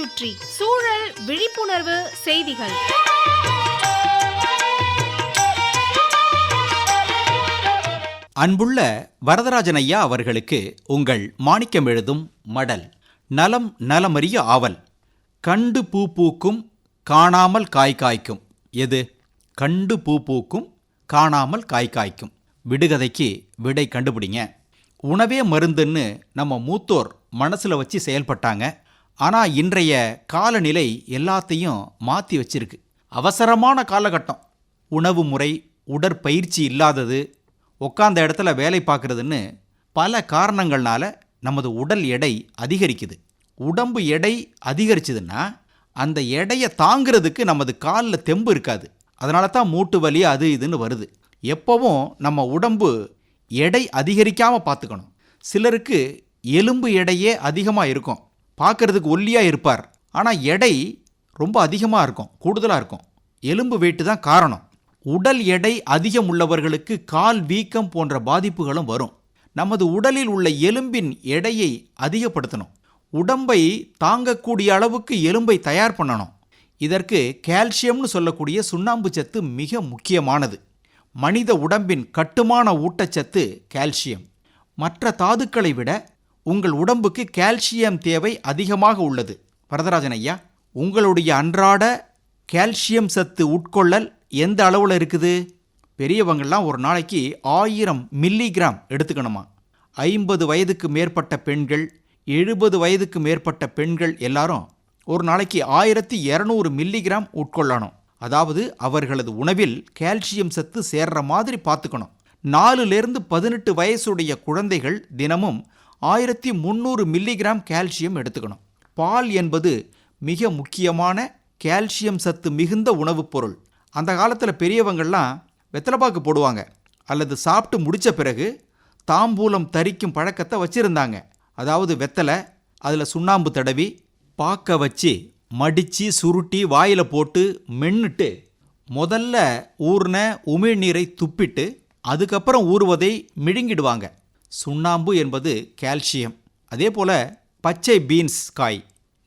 சுற்றி சூழல் விழிப்புணர்வு செய்திகள். அன்புள்ள வரதராஜன் ஐயா அவர்களுக்கு உங்கள் மாணிக்கம் எழுதும் மடல். நலம் நலமறிய ஆவல். கண்டு பூ பூக்கும் காணாமல் காய் காய்க்கும். எது? கண்டு பூ பூக்கும் காணாமல் காய் காய்க்கும். விடுகதைக்கு விடை கண்டுபிடிங்க. உணவே மருந்துன்னு நம்ம மூத்தோர் மனசில் வச்சு செயல்பட்டாங்க. ஆனால் இன்றைய காலநிலை எல்லாத்தையும் மாற்றி வச்சிருக்கு. அவசரமான காலகட்டம். உணவு முறை, உடற்பயிற்சி இல்லாதது, உட்காந்த இடத்துல வேலை பார்க்குறதுன்னு பல காரணங்கள்னால நமது உடல் எடை அதிகரிக்குது. உடம்பு எடை அதிகரிச்சதுன்னா அந்த எடையை தாங்கிறதுக்கு நமது காலில் தெம்பு இருக்காது. அதனால தான் மூட்டு வலி அது இதுன்னு வருது. எப்போவும் நம்ம உடம்பு எடை அதிகரிக்காமல் பார்த்துக்கணும். சிலருக்கு எலும்பு எடையே அதிகமாக இருக்கும். பார்க்கறதுக்கு ஒல்லியாக இருப்பார், ஆனால் எடை ரொம்ப அதிகமாக இருக்கும், கூடுதலாக இருக்கும். எலும்பு வெயிட்டு தான் காரணம். உடல் எடை அதிகம் உள்ளவர்களுக்கு கால் வீக்கம் போன்ற பாதிப்புகளும் வரும். நமது உடலில் உள்ள எலும்பின் எடையை அதிகப்படுத்தணும். உடம்பை தாங்கக்கூடிய அளவுக்கு எலும்பை தயார் பண்ணணும். இதற்கு கால்சியம்னு சொல்லக்கூடிய சுண்ணாம்பு சத்து மிக முக்கியமானது. மனித உடம்பின் கட்டுமான ஊட்டச்சத்து கால்சியம். மற்ற தாதுக்களை விட உங்கள் உடம்புக்கு கால்சியம் தேவை அதிகமாக உள்ளது. வரதராஜன் ஐயா, உங்களுடைய அன்றாட கால்சியம் சத்து உட்கொள்ளல் எந்த அளவில் இருக்குது? பெரியவங்கள்லாம் ஒரு நாளைக்கு 1000 மில்லிகிராம் எடுத்துக்கணுமா. 50 வயதுக்கு மேற்பட்ட பெண்கள், 70 வயதுக்கு மேற்பட்ட பெண்கள் எல்லாரும் ஒரு நாளைக்கு 1200 மில்லிகிராம் உட்கொள்ளணும். அதாவது அவர்களது உணவில் கால்சியம் சத்து சேர்ற மாதிரி பார்த்துக்கணும். 4லேருந்து 18 வயசுடைய குழந்தைகள் தினமும் 1300 மில்லிகிராம் கால்சியம் எடுத்துக்கணும். பால் என்பது மிக முக்கியமான கால்சியம் சத்து மிகுந்த உணவுப் பொருள். அந்த காலத்தில் பெரியவங்கள்லாம் வெத்தலைப்பாக்கு போடுவாங்க, அல்லது சாப்பிட்டு முடித்த பிறகு தாம்பூலம் தரிக்கும் பழக்கத்தை வச்சுருந்தாங்க. அதாவது வெத்தலை, அதில் சுண்ணாம்பு தடவி பாக்க வச்சு மடித்து சுருட்டி வாயில் போட்டு மென்னுட்டு முதல்ல ஊர்ன உமிழ்நீரை துப்பிட்டு அதுக்கப்புறம் ஊறுவதை மிழுங்கிடுவாங்க. சுண்ணாம்பு என்பது கால்சியம். அதே போல் பச்சை பீன்ஸ் காய்,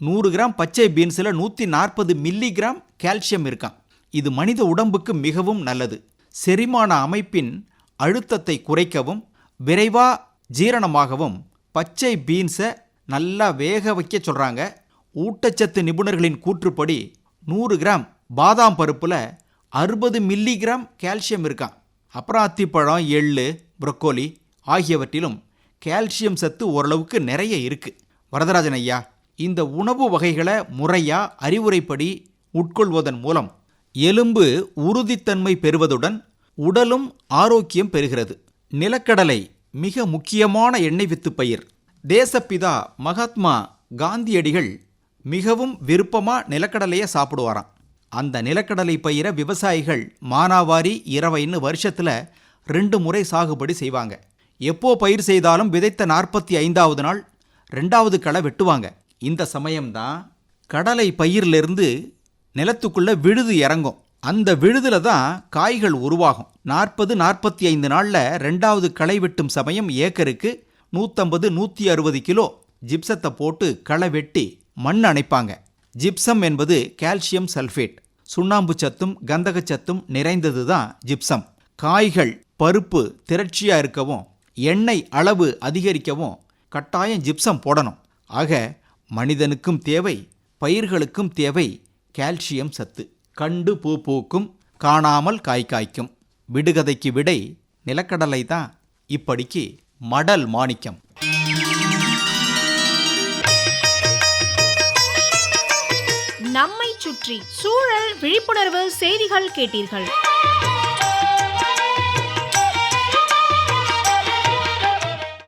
100 கிராம் பச்சை பீன்ஸில் 140 மில்லிகிராம் கால்சியம் இருக்கான். இது மனித உடம்புக்கு மிகவும் நல்லது. செரிமான அமைப்பின் அழுத்தத்தை குறைக்கவும் விரைவாக ஜீரணமாகவும் பச்சை பீன்ஸை நல்லா வேக வைக்க சொல்கிறாங்க. ஊட்டச்சத்து நிபுணர்களின் கூற்றுப்படி 100 கிராம் பாதாம் பருப்பில் 60 மில்லிகிராம் கால்சியம் இருக்கான். அப்புறம் அத்திப்பழம், எள்ளு, புரோக்கோலி ஆகியவற்றிலும் கால்சியம் சத்து ஓரளவுக்கு நிறைய இருக்குது. வரதராஜன் ஐயா, இந்த உணவு வகைகளை முறையாக அறிவுரைப்படி உட்கொள்வதன் மூலம் எலும்பு உறுதித்தன்மை பெறுவதுடன் உடலும் ஆரோக்கியம் பெறுகிறது. நிலக்கடலை மிக முக்கியமான எண்ணெய் வித்து பயிர். தேசப்பிதா மகாத்மா காந்தியடிகள் மிகவும் விருப்பமாக நிலக்கடலையை சாப்பிடுவாராம். அந்த நிலக்கடலை பயிரை விவசாயிகள் மானாவாரி இரவைன்னு வருஷத்தில் 2 முறை சாகுபடி செய்வாங்க. எப்போ பயிர் செய்தாலும் விதைத்த 45வது நாள் 2வது களை வெட்டுவாங்க. இந்த சமயம்தான் கடலை பயிரிலிருந்து நிலத்துக்குள்ளே விழுது இறங்கும். அந்த விழுதுல தான் காய்கள் உருவாகும். 40-45 நாளில் 2வது களை வெட்டும் சமயம் ஏக்கருக்கு 150-160 கிலோ ஜிப்சத்தை போட்டு களை வெட்டி மண் அணைப்பாங்க. ஜிப்சம் என்பது கால்சியம் சல்ஃபேட், சுண்ணாம்பு சத்தும் கந்தகச்சத்தும் நிறைந்தது தான் ஜிப்சம். காய்கள் பருப்பு திரட்சியாக இருக்கவும் எண்ணெய் அளவு அதிகரிக்கவும் கட்டாயம் ஜிப்சம் போடணும். ஆக மனிதனுக்கும் தேவை, பயிர்களுக்கும் தேவை கால்சியம் சத்து. கண்டு பூ பூக்கும் காணாமல் காய் காய்க்கும். விடுகதைக்கு விடை நிலக்கடலை தான். இப்படிக்கு மடல் மாணிக்கம். நம்மை சுற்றி சூழல் விழிப்புணர்வு செய்திகள் கேட்டீர்கள்.